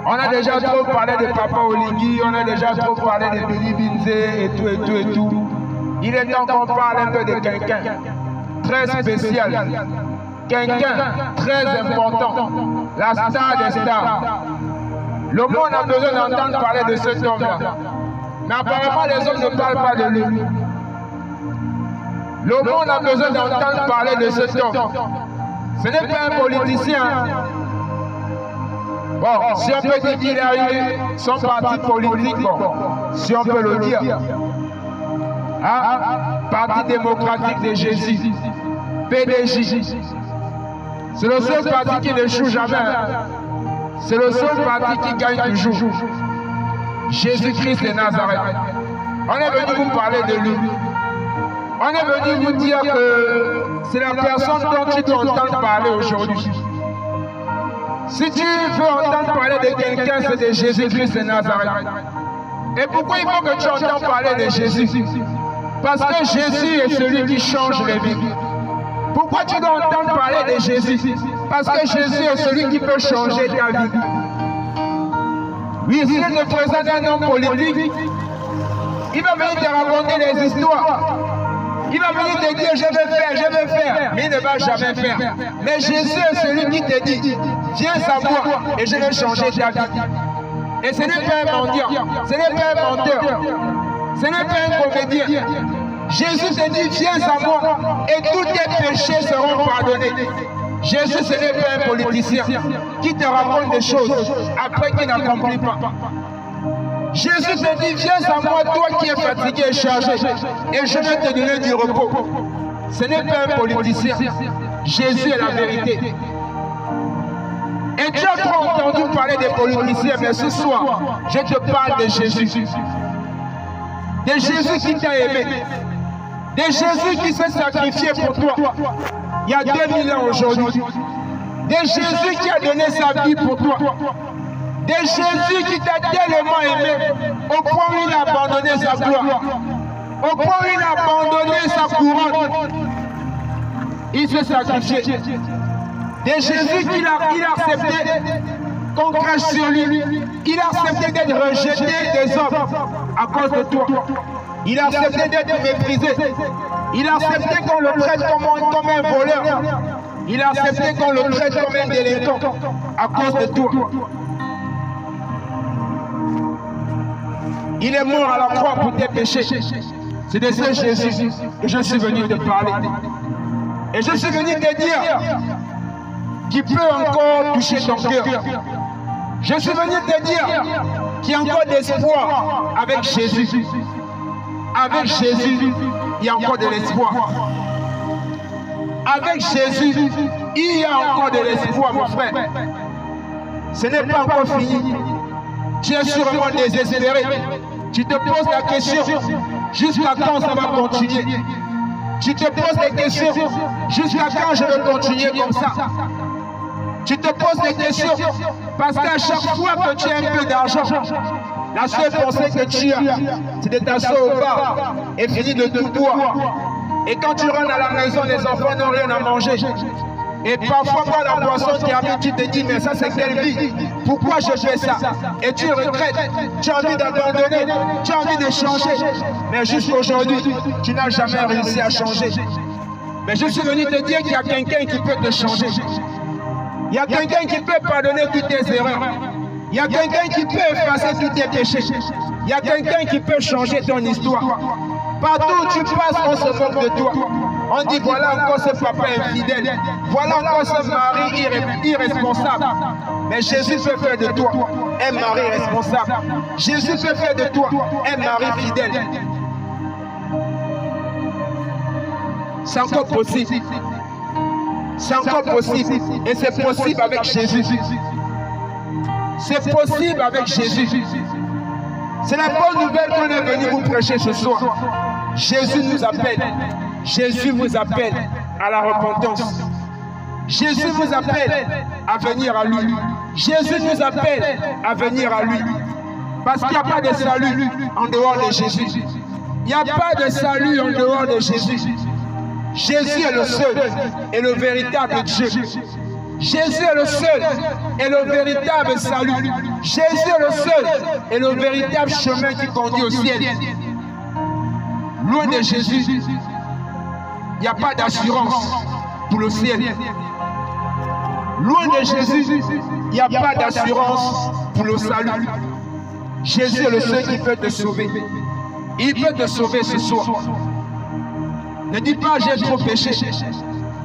On a déjà trop parlé de Papa Oligui, on a déjà trop parlé de Billy Binzé et tout. Il est temps qu'on parle un peu de quelqu'un très spécial, quelqu'un très important, la star des stars. Le monde a besoin d'entendre parler de cet homme-là. Mais apparemment, les hommes ne parlent pas de lui. Le monde a besoin d'entendre parler de cet homme. Ce n'est pas un politicien. Bon, si on peut dire qu'il a eu son parti politique, bon, si on peut le dire. Parti démocratique de Jésus, PDJ. C'est le seul parti qui n'échoue jamais. C'est le seul parti qui gagne toujours. Jésus-Christ de Nazareth. On est venu vous parler de lui. On est venu vous dire que c'est la personne dont tu dois entendre parler aujourd'hui. Si tu veux entendre parler de quelqu'un, c'est de Jésus-Christ de Nazareth. Et pourquoi il faut que tu entends parler de Jésus? Parce que Jésus est celui qui change les vies. Pourquoi tu dois entendre parler de Jésus? Parce que Jésus est celui qui peut changer ta vie. Oui, s'il te présente un homme politique, il va venir te raconter des histoires. Il va venir te dire, je vais faire, mais il ne va jamais faire. Mais Jésus est celui qui te dit, viens savoir et je vais changer ta vie. Et ce n'est pas un mendiant, ce n'est pas un menteur, ce n'est pas un comédien. Jésus te dit, viens savoir et tous tes péchés seront pardonnés. Jésus, ce n'est pas un politicien qui te raconte des choses après qu'il n'accomplit pas. Jésus te dit, viens à moi, toi qui es fatigué et chargé, et je vais te donner du repos. Ce n'est pas un politicien. Jésus est la vérité. Et tu as trop entendu parler des politiciens, mais ce soir, je te parle de Jésus. De Jésus qui t'a aimé. De Jésus qui s'est sacrifié pour toi. Il y a 2000 ans aujourd'hui. De Jésus qui a donné sa vie pour toi. De Jésus qui t'a tellement aimé au point où il a abandonné sa gloire, au point où il a abandonné sa couronne. Il s'est sacrifié. De Jésus qu'il a accepté qu'on crache sur lui. Il a accepté d'être rejeté des hommes à cause de toi. Il a accepté d'être méprisé. Il a accepté qu'on le traite comme un voleur. Il a accepté qu'on le traite comme un délinquant à cause de toi. Il est mort à la croix pour tes péchés. C'est de ce Jésus que je suis venu te parler. Et je suis venu te dire qu'il peut encore toucher ton cœur. Je suis venu te dire qu'il y a encore d'espoir avec Jésus. Avec Jésus, il y a encore de l'espoir. Avec Jésus, il y a encore de l'espoir, mon frère. Ce n'est pas encore fini. Tu es sûrement désespéré. Tu te poses la question, jusqu'à quand ça va continuer? Tu te poses des questions, jusqu'à quand je vais continuer comme ça? Tu te poses des questions, parce qu'à chaque fois que tu as un peu d'argent, la seule pensée que tu as, c'est de t'asseoir au bar et finir de tout boire. Et quand tu rentres à la maison, les enfants n'ont rien à manger. Et parfois, quand la boisson termine, tu te dis, mais ça c'est quelle vie? Pourquoi je fais ça? Et tu regrettes, tu as envie d'abandonner, tu as envie de changer. Mais jusqu'aujourd'hui, tu n'as jamais réussi à changer. Mais je suis venu te dire qu'il y a quelqu'un qui peut te changer. Il y a quelqu'un qui peut pardonner toutes tes erreurs. Il y a quelqu'un qui peut effacer tous tes péchés. Il y a quelqu'un qui peut changer ton histoire. Partout où tu passes, on se moque de toi. On dit voilà encore ce papa infidèle. Voilà encore ce mari irresponsable. Mais Jésus peut faire de toi un mari responsable. Jésus peut faire de toi un mari fidèle. C'est encore possible. C'est encore possible. Et c'est possible avec Jésus. C'est possible avec Jésus. C'est la bonne nouvelle qu'on est venu vous prêcher ce soir. Jésus nous appelle. Jésus vous appelle à la repentance. Jésus vous appelle à venir à lui. Jésus nous appelle à venir à lui. Parce qu'il n'y a pas de salut en dehors de Jésus. Il n'y a pas de salut en dehors de Jésus. Jésus est le seul et le véritable Dieu. Jésus est le seul et le véritable salut. Jésus est le seul et le véritable chemin qui conduit au ciel. Loin de Jésus, il n'y a pas d'assurance pour le ciel. Loin de Jésus, il n'y a pas d'assurance pour le salut. Jésus est le seul qui peut te sauver. Il peut te sauver ce soir. Ne dis pas j'ai trop péché.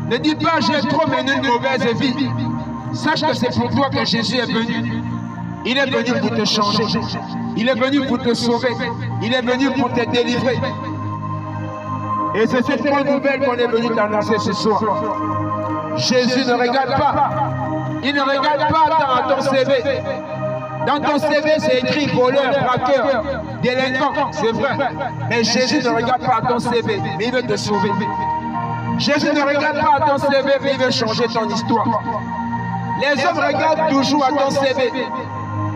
Ne dis pas j'ai trop mené une mauvaise vie. Sache que c'est pour toi que Jésus est venu. Il est venu pour te changer. Il est venu pour te sauver. Il est venu pour te délivrer. Et c'est cette bonne nouvelle qu'on est venu t'annoncer ce soir. Jésus ne regarde pas. Il ne regarde pas dans ton CV. Dans ton CV, c'est écrit voleur, braqueur, délinquant, c'est vrai. Mais Jésus ne regarde pas ton CV, mais il veut te sauver. Jésus ne regarde pas ton CV, mais il veut changer ton histoire. Les hommes regardent toujours à ton CV.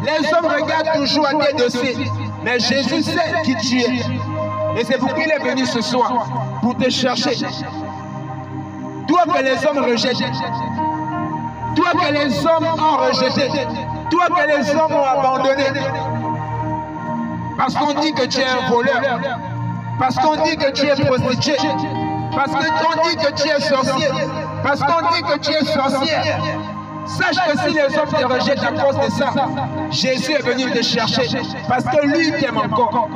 Les hommes regardent toujours à tes dossiers. Mais Jésus sait qui tu es. Et c'est pourquoi il est venu ce soir, pour te chercher. Toi que les hommes rejettent. Toi que les hommes ont rejeté. Toi que les hommes ont abandonné. Parce qu'on dit que tu es un voleur. Parce qu'on dit que tu es prostitué. Parce qu'on dit que tu es sorcier. Parce qu'on dit que tu es sorcière. Sache que si les hommes te rejettent à cause de ça, Jésus est venu te chercher. Parce que lui t'aime encore.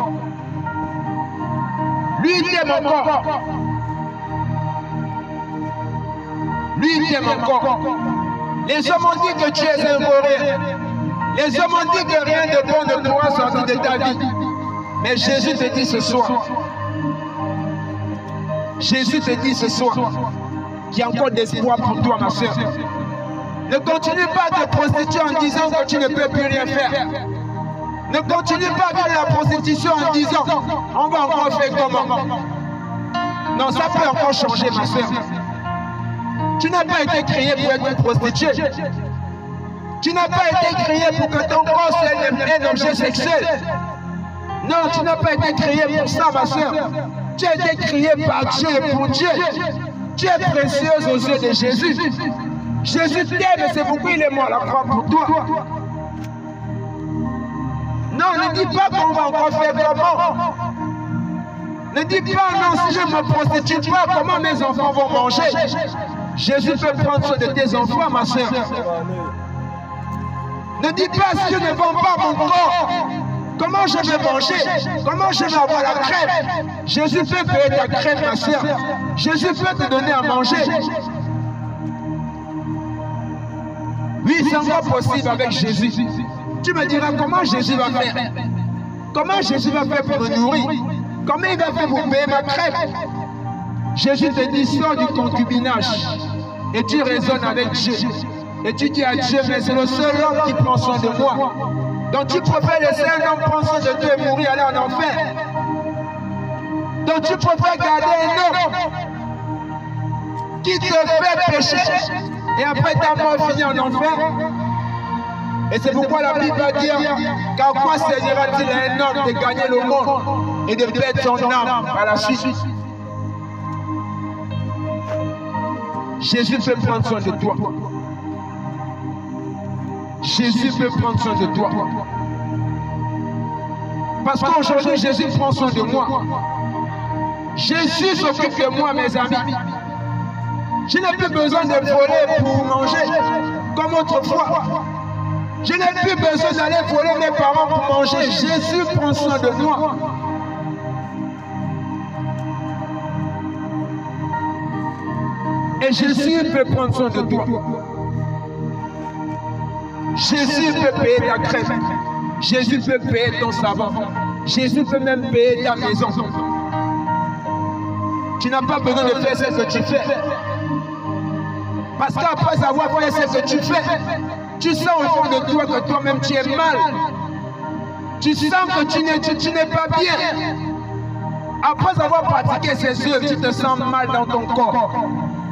Lui t'aime encore. Lui t'aime encore. Les hommes ont dit que tu es un voleur. Les hommes ont dit que rien de bon ne pourra sortir de ta vie. Mais Jésus te dit ce soir. Jésus te dit ce soir qu'il y a encore d'espoir pour toi, ma soeur. Ne continue pas à te prostituer en disant que tu ne peux plus rien faire. Ne continue pas à faire la prostitution en disant on va encore faire comment. Non, ça peut encore changer, ma soeur. Tu n'as pas été créé pour être une prostituée. Tu n'as pas été créé pour que ton corps soit un objet sexuel. Non, tu n'as pas été créé pour ça, ma soeur. Tu as été créé par Dieu et pour Dieu. Tu es précieuse aux yeux de Jésus. Jésus t'aime et c'est pourquoi il est mort à la croix pour toi. Non, ne dis pas qu'on va encore faire comment. Ne dis pas non, si je ne me prostitue pas, comment mes enfants vont manger. Jésus peut prendre soin de tes enfants, ma soeur. Ne dis pas si je ne vends pas mon corps, comment je vais manger? Comment je vais avoir la crème? Jésus peut payer ta crème, ma soeur. Jésus peut te donner à manger. Oui, c'est encore possible avec Jésus. Tu me diras comment Jésus va faire? Comment Jésus va faire pour me nourrir? Comment il va faire pour payer ma crème? Jésus te dit, sors du concubinage et tu raisonnes avec Dieu. Et tu dis à Dieu, mais c'est le seul homme qui prend soin de moi. Donc tu préfères laisser un homme prendre soin de toi et mourir, aller en enfer. Donc tu préfères garder un homme qui te fait pécher et après ta mort finit en enfer. Et c'est pourquoi la Bible va dire qu'à quoi servira-t-il à un homme de gagner le monde et de perdre son âme à la suite? Jésus peut prendre soin de toi. Jésus peut prendre soin de toi. Parce qu'aujourd'hui, Jésus prend soin de moi. Jésus s'occupe de moi, mes amis. Je n'ai plus besoin de voler pour manger comme autrefois. Je n'ai plus besoin d'aller voler mes parents pour manger. Jésus prend soin de moi. Et Jésus peut prendre soin de toi. Jésus peut payer ta crème. Jésus peut payer ton savon. Jésus peut même payer ta maison. Tu n'as pas besoin de faire ce que tu fais. Parce qu'après avoir fait ce que tu fais, tu sens au fond de toi que toi-même tu es mal. Tu sens que tu n'es pas bien. Après avoir pratiqué ces œuvres, tu te sens mal dans ton corps.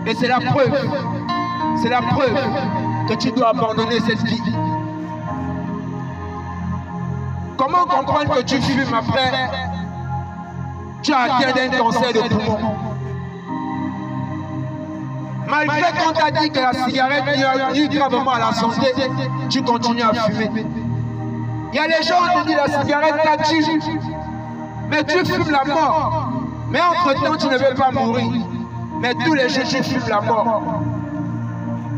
Et c'est la preuve. C'est la preuve que tu dois abandonner cette vie. Comment comprendre que tu fumes après? Tu as atteint d'un cancer de poumon. Malgré qu'on t'a dit que la cigarette nuit gravement à la santé, tu continues à fumer. Il y a les gens qui disent la cigarette tue, mais tu fumes la mort. Mais entre-temps, tu ne veux pas mourir. Mais tous les jours, tu fumes la mort.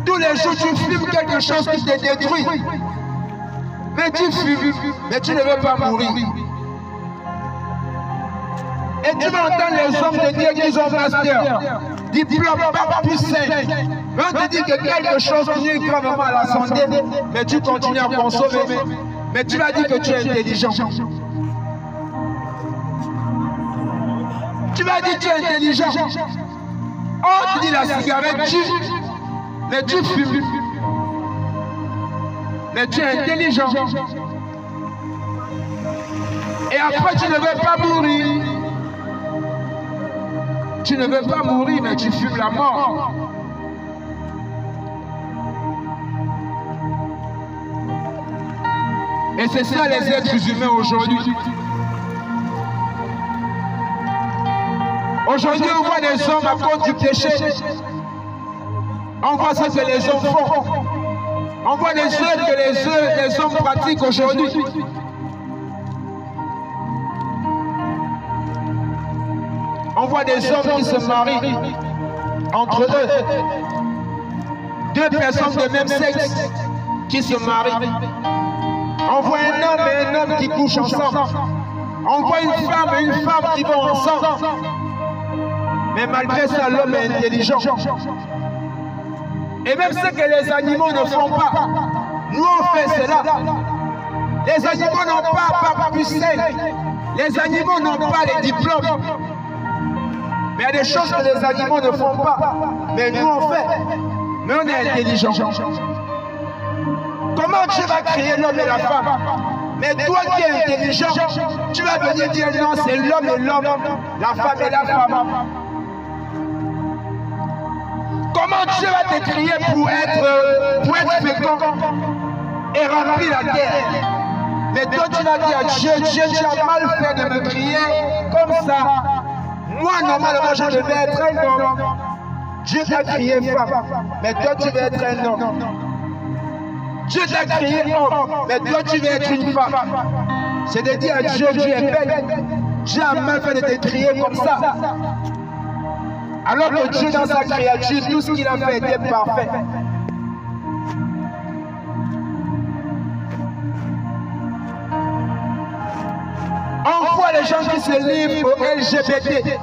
Tous les jours, tu fumes quelque chose qui te détruit. Mais tu fumes, mais tu ne veux pas mourir. Et tu m'entends les hommes te dire qu'ils ont master, diplôme, bac plus 5. Mais on te dit que quelque chose qui est gravement à la santé, mais tu continues à consommer. Mais tu vas dire que tu es intelligent. Tu vas dire que tu es intelligent. Oh, tu dis la cigarette tue, mais tu fumes. Mais tu es intelligent. Et après, tu ne veux pas mourir. Tu ne veux pas mourir, mais tu fumes la mort. Et c'est ça les êtres humains aujourd'hui. Aujourd'hui, on voit des hommes à cause du péché. On voit ça que les hommes font. On voit les œuvres que les hommes pratiquent aujourd'hui. On voit des hommes qui se marient entre eux. Deux personnes de même sexe qui se marient. On voit un homme et un homme qui couchent ensemble. On voit une femme et une femme qui vont ensemble. Mais malgré ça, l'homme est intelligent. Et même ce que les animaux ne font pas, nous on fait cela. Les animaux n'ont pas bac plus 5. Les animaux n'ont pas les diplômes. Mais il y a des choses que les animaux ne font pas. Mais nous on fait. Mais on est intelligent. Comment tu vas créer l'homme et la femme? Mais toi qui es intelligent, tu vas venir dire non, c'est l'homme et l'homme, la femme et la femme. Comment Dieu va te créer pour être fécond et remplir la terre? Mais toi tu vas dire à Dieu, Dieu, tu as mal fait de me créer comme ça. Moi, normalement, je devais être un homme. Dieu t'a créé femme, mais toi tu veux être un homme. Dieu t'a créé homme, mais toi tu veux être une femme. C'est de dire à Dieu, Dieu est bête. Dieu a mal fait de te créer comme ça. Alors que Dieu dans sa créature, tout ce qu'il a fait était parfait. On voit les gens qui se livrent au LGBT.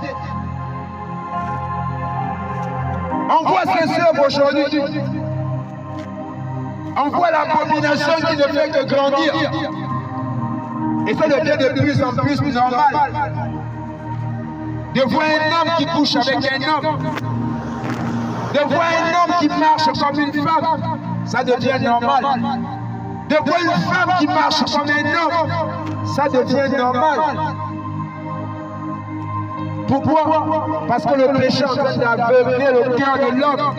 On voit ces œuvres aujourd'hui. On voit l'abomination qui ne fait que grandir. Et ça devient de plus en plus normal. De voir un homme qui couche avec un homme. De voir un homme qui marche comme une femme. Ça devient normal. De voir une femme qui marche comme un homme. Ça devient normal. Pourquoi? Parce que le péché est en train d'aveugler le cœur de l'homme.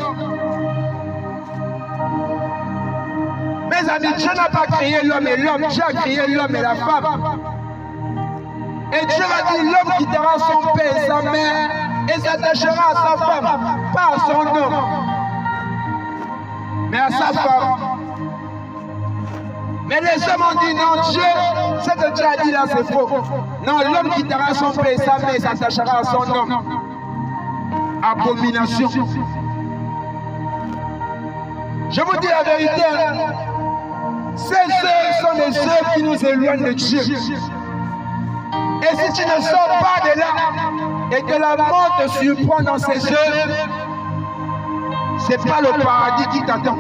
Mes amis, Dieu n'a pas créé l'homme et l'homme, Dieu a créé l'homme et la femme. Et Dieu va dire l'homme quittera son père et sa mère et s'attachera à sa femme, pas à son homme, mais à sa femme. Mais les hommes ont dit non, Dieu, ce que Dieu a dit là c'est faux. Non, l'homme quittera son père et sa mère et s'attachera à son homme. Abomination. Je vous dis la vérité, ces œuvres sont des œuvres qui nous éloignent de Dieu. Et si tu ne sors pas de là et que la mort te surprend dans ces œuvres, ce n'est pas le paradis qui t'attend.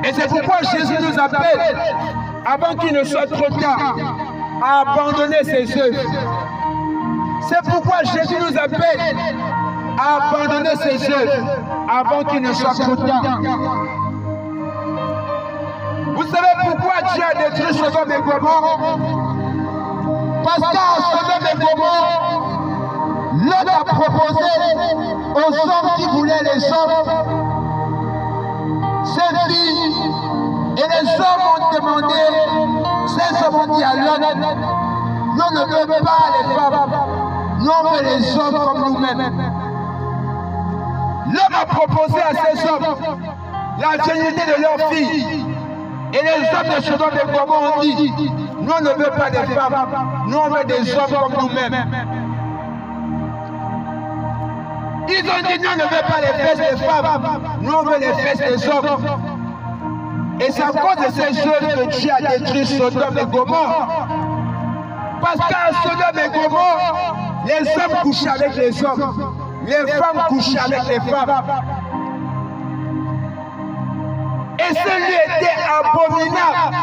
Et c'est pourquoi Jésus nous appelle, avant qu'il ne soit trop tard, à abandonner ces œuvres. C'est pourquoi Jésus nous appelle à abandonner ses œuvres avant qu'il ne soit trop tard. Vous savez pourquoi Dieu a détruit Sodome et Gomorrhe? Parce qu'en Sodome et Gomorrhe, Lot a proposé aux hommes qui voulaient les hommes ses filles, et les hommes ont demandé, ces hommes ont dit à Lot, nous ne voulons pas les femmes, nous on veut les hommes comme nous-mêmes. L'homme a proposé à ces hommes la virginité de leurs filles. Et les hommes de Sodome et Gomorrhe ont dit, nous on ne veut pas des femmes, nous on veut des hommes comme nous-mêmes. Ils ont dit, nous on ne veut pas les fesses des femmes, nous on veut les fesses des hommes. Et c'est à cause de ces œuvres que Dieu a détruit Sodome et Gomorrhe. Parce qu'à Sodome et Gomorrhe, les hommes couchaient avec les hommes, les femmes couchaient avec les femmes. Et ce lieu était abominable.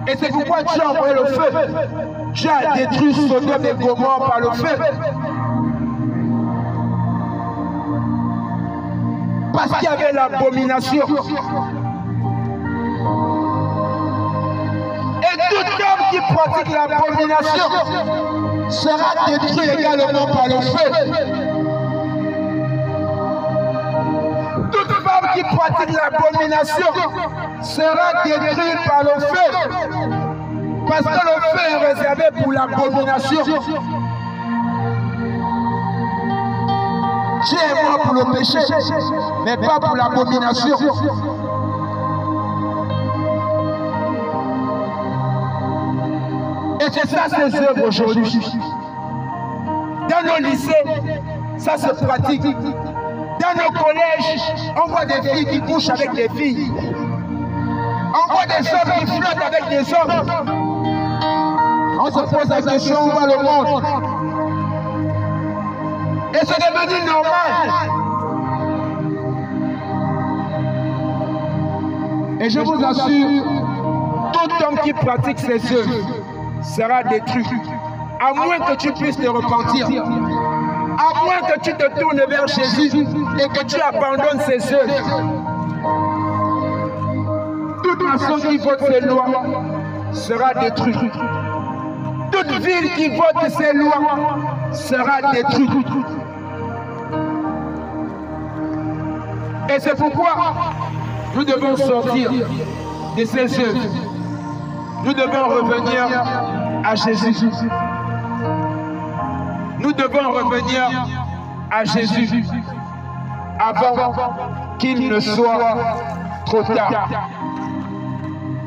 Et c'est pourquoi Dieu a envoyé le feu. Dieu a détruit Sodome et Gomorrhe par le feu. Parce qu'il y avait l'abomination. Et tout homme qui pratique l'abomination sera détruit également par le feu. Toute femme qui pratique l'abomination sera détruite par le feu. Parce que le feu est réservé pour l'abomination. Dieu est mort pour le péché, mais pas pour l'abomination. Et c'est ça ces œuvres aujourd'hui. Dans nos lycées, ça se pratique. Dans nos collèges, on voit des filles qui couchent avec des filles. On voit des hommes qui flottent avec des hommes. On se pose la question, où va le monde? Et c'est devenu normal. Et je vous assure, tout homme qui pratique ces œuvres sera détruit. À moins que tu puisses te repentir. À moins que tu te tournes vers Jésus et que tu abandonnes ces œuvres. Toute nation qui vote ces lois sera détruite. Toute ville qui vote ces lois sera détruite. Et c'est pourquoi nous devons sortir de ces œuvres. Nous devons revenir à Jésus. Nous devons revenir à Jésus avant qu'il ne soit trop tard.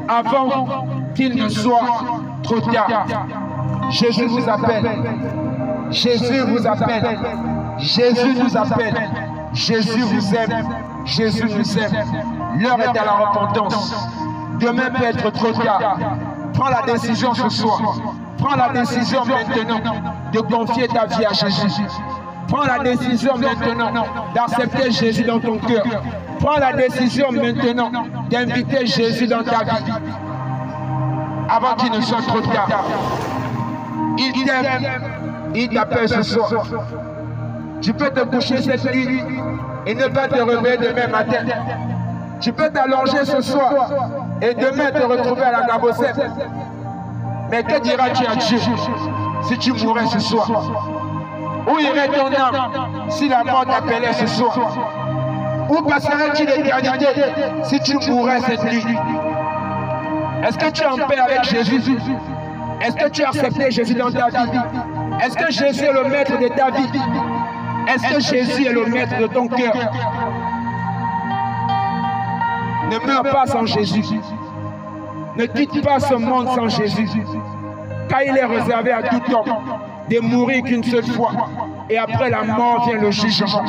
Avant qu'il ne soit trop tard. Jésus vous appelle. Jésus vous appelle. Jésus nous appelle. Jésus vous aime. Jésus nous aime. L'heure est à la repentance. Demain peut être trop tard. Prends la décision ce soir. Prends la décision maintenant de confier ta vie à Jésus. Prends la décision maintenant d'accepter Jésus dans ton cœur. Prends la décision maintenant d'inviter Jésus dans ta vie. Avant qu'il ne soit trop tard. Il t'aime, il t'appelle ce soir. Tu peux te coucher cette nuit et ne pas te réveiller demain matin. Tu peux t'allonger ce soir et demain te retrouver à la Gabossette. Mais que diras-tu à Dieu si tu mourrais ce soir? Où irait ton âme si la mort t'appelait ce soir? Où passerais-tu l'éternité si tu mourrais cette nuit? Est-ce que tu es en paix avec Jésus? Est-ce que tu as accepté Jésus dans ta vie? Est-ce que Jésus est le maître de ta vie? Est-ce que Jésus est le maître de ton cœur? Ne meurs pas sans Jésus. Ne quitte pas ce monde sans Jésus. Car il est réservé à tout homme de mourir qu'une seule fois. Et après la mort vient le jugement.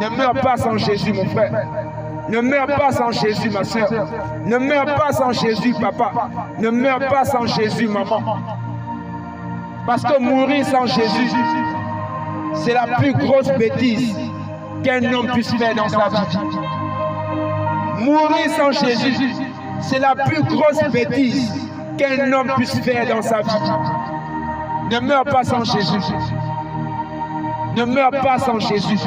Ne meurs pas sans Jésus, mon frère. Ne meurs pas sans Jésus, ma soeur. Ne meurs pas sans Jésus, papa. Ne meurs pas sans Jésus, maman. Parce que mourir sans Jésus, c'est la plus grosse bêtise qu'un homme puisse faire dans sa vie. Mourir sans Jésus, c'est la plus grosse bêtise qu'un homme puisse faire dans sa vie. Ne meurs pas sans Jésus. Ne meurs pas sans Jésus.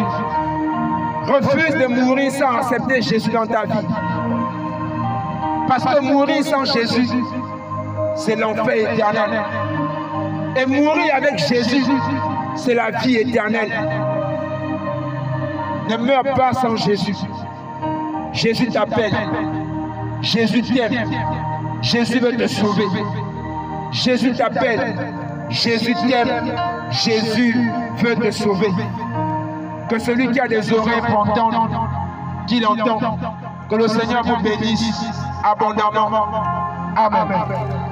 Refuse de mourir sans accepter Jésus dans ta vie. Parce que mourir sans Jésus, c'est l'enfer éternel. Et mourir avec Jésus, c'est la vie éternelle. Ne meurs pas sans Jésus. Jésus t'appelle. Jésus t'aime. Jésus veut te sauver. Jésus t'appelle. Jésus t'aime. Jésus veut te sauver. Que celui qui a des oreilles pour entendre, qu'il entende. Que le Seigneur vous bénisse abondamment. Amen.